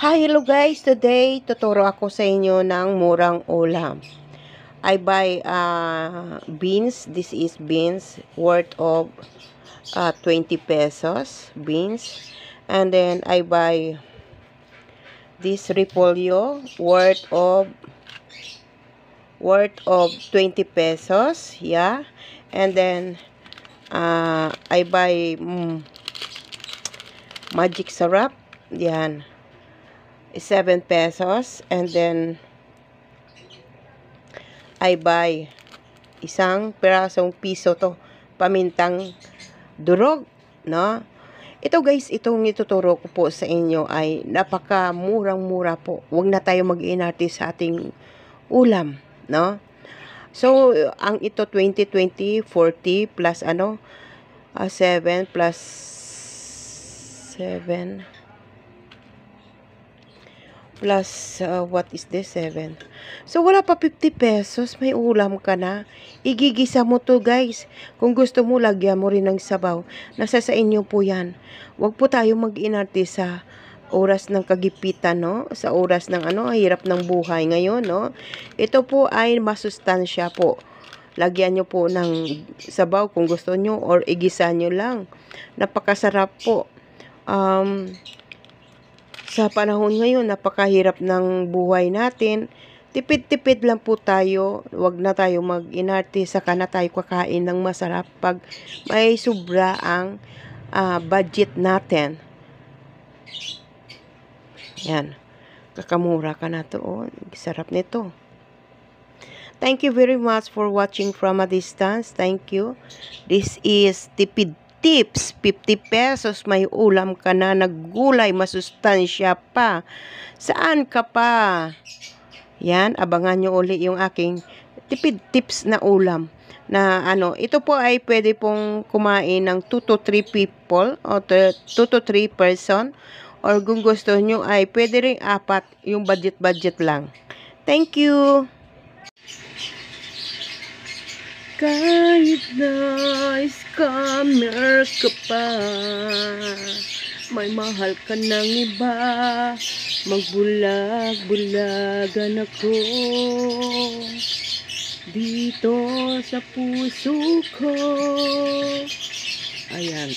Hi, hello guys. Today, tuturo ako sa inyo ng murang ulam. I buy beans. This is beans worth of 20 pesos. Beans. And then, I buy this repolyo worth of 20 pesos. Yeah. And then, I buy magic syrup. Yan. 7 pesos. And then, I buy isang pirasong piso to. Pamintang durog, no? Ito guys, itong ituturo ko po sa inyo ay napaka-murang-mura po. Huwag na tayo mag-inarte sa ating ulam, no? So, ang ito 20, 40 plus 7 plus 7 plus, what is this? 7. So, wala pa 50 pesos. May ulam ka na. Igigisa mo to, guys. Kung gusto mo, lagyan mo rin ng sabaw. Nasa sa inyo po yan. Huwag po tayo mag-inarte sa oras ng kagipitan, no? Sa oras ng hirap ng buhay ngayon, no? Ito po ay masustansya po. Lagyan nyo po ng sabaw kung gusto nyo or igisa nyo lang. Napakasarap po. Sa panahon ngayon, napakahirap ng buhay natin. Tipid-tipid lang po tayo. Huwag na tayo mag-inarte. Saka na tayo kakain ng masarap pag may sobra ang budget natin. Yan. Kakamura ka na to. Oh, sarap nito. Thank you very much for watching from a distance. Thank you. This is Tipid Tips, 50 pesos, may ulam ka na, naggulay, masustansya pa. Saan ka pa? Yan, abangan nyo uli yung aking tipid tips na ulam. Na ito po ay pwede pong kumain ng 2 to 3 people o 2 to 3 person. Or kung gusto nyo ay pwede rin 4, yung budget lang. Thank you! Kahit na scammer ka pa, may mahal ka ng iba, magbulag-bulagan ako dito sa puso ko. Ayan.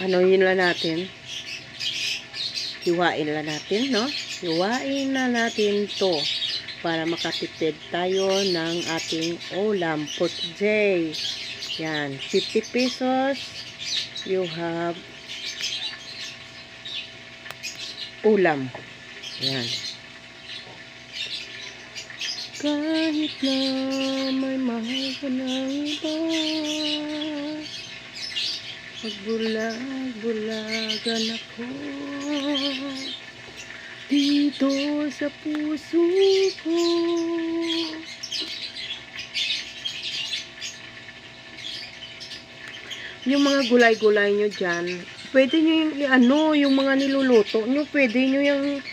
Yun lang natin. Hiwain lang natin, no? Hiwain na natin to para makatipid tayo ng ating ulam for today. Yan, 50 pesos. You have ulam. Yan. Kahit na may mahal ka ng iba, magbulag-bulagan ako dito sa puso ko. Yung mga gulay-gulay nyo dyan, pwede nyo yung mga niluluto nyo, pwede nyo yung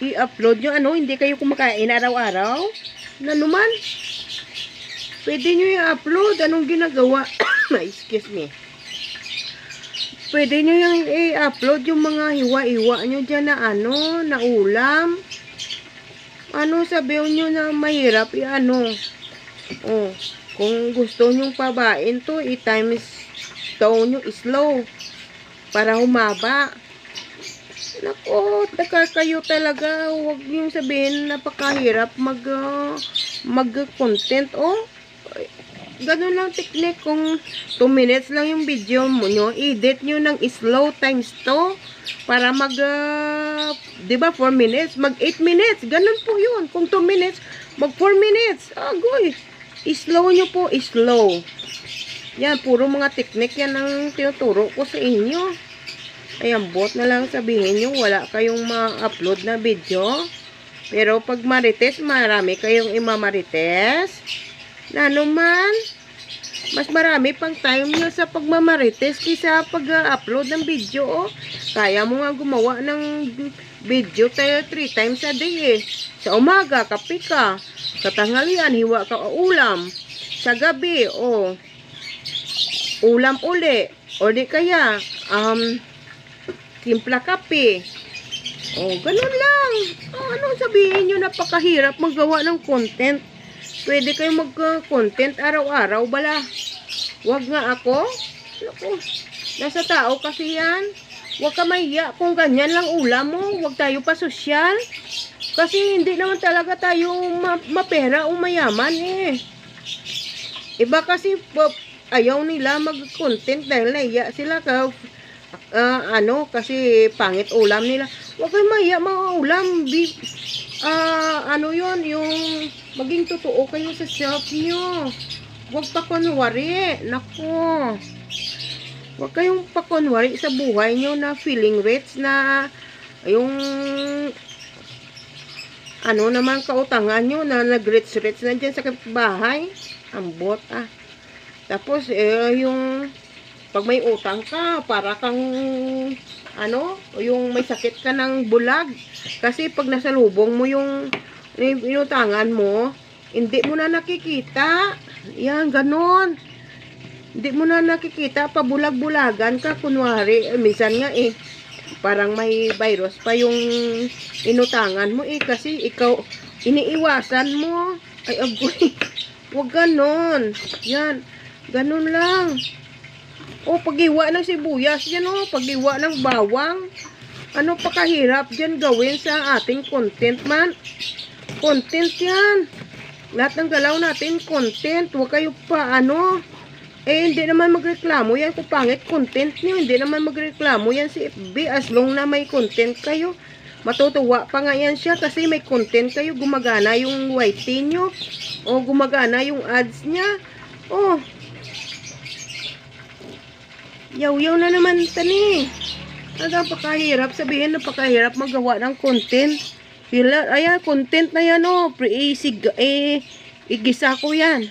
i-upload nyo, hindi kayo kumakain araw-araw, na naman, pwede nyo i-upload, anong ginagawa, excuse me, pwede nyo yung i-upload yung mga hiwa-hiwa nyo dyan na na ulam. Sabihin nyo na mahirap kung gusto nyo pabain to, i-times down nyo slow para humaba. Nako, kayo talaga, huwag nyo sabihin napakahirap mag-content. Ganun lang technique. Kung 2 minutes lang yung video mo nyo, edit nyo ng slow times 2 para diba 4 minutes, mag 8 minutes. Ganun po yun. Kung 2 minutes, mag 4 minutes. Agoy. Slow nyo po, slow. Yan, puro mga technique yan ang tinuturo ko sa inyo. Ayan, bot na lang sabihin nyo, wala kayong ma-upload na video. Pero pag marites, marami kayong imamarites. Na naman, mas marami pang time nyo sa pagmamarites kaysa pag-upload ng video. Kaya mo nga gumawa ng video tayo 3 times a day Sa umaga, kape ka. Sa tanghalian, hiwa ka o ulam. Sa gabi, ulam uli. O di kaya, timpla kape. Oh, ganun lang. Anong sabihin nyo, napakahirap magawa ng content. Pwede kayong mag-content araw-araw, bala. Wag nga ako. Naku, nasa tao kasi yan. Huwag ka mahiya kung ganyan lang ulam mo. Huwag tayo pa sosyal. Kasi hindi naman talaga tayo mapera o mayaman eh. Iba kasi ayaw nila mag-content dahil nahiya sila kasi pangit ulam nila. Huwag kayo mahiya mga ulam. Yung maging totoo kayo sa self nyo. Huwag pa kunwari. Nako. Huwag kayong pa kunwari sa buhay nyo na feeling rich na yung naman kautangan nyo na nag-rich na dyan sa bahay. Ambot Tapos yung pag may utang ka, para kang yung may sakit ka ng bulag. Kasi pag nasalubong mo yung inutangan mo, hindi mo na nakikita. Yan, ganon. Hindi mo na nakikita, pabulag-bulagan ka, kunwari. Minsan nga parang may virus pa yung inutangan mo kasi ikaw, iniiwasan mo. Ay, agoy. Huwag ganon. Yan, ganon lang. Pag-iwa ng sibuyas, yan pag-iwa ng bawang. Ano pa kahirap dyan gawin sa ating content man? Content yan. Lahat ng galaw natin, content. Huwag kayo pa, hindi naman magreklamo yan kung pangit content nyo. Hindi naman magreklamo yan si FB as long na may content kayo. Matutuwa pa nga yan siya kasi may content kayo. Gumagana yung YT nyo. O gumagana yung ads niya. Yaw-yaw na naman tani. Napakahirap sabihin, napakahirap magawa ng content. Ayan, content na yan igisa ko yan.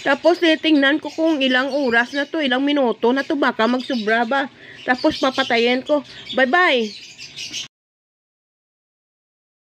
Tapos titingnan ko kung ilang oras na to, ilang minuto na to, baka magsubra ba. Tapos papatayin ko. Bye-bye.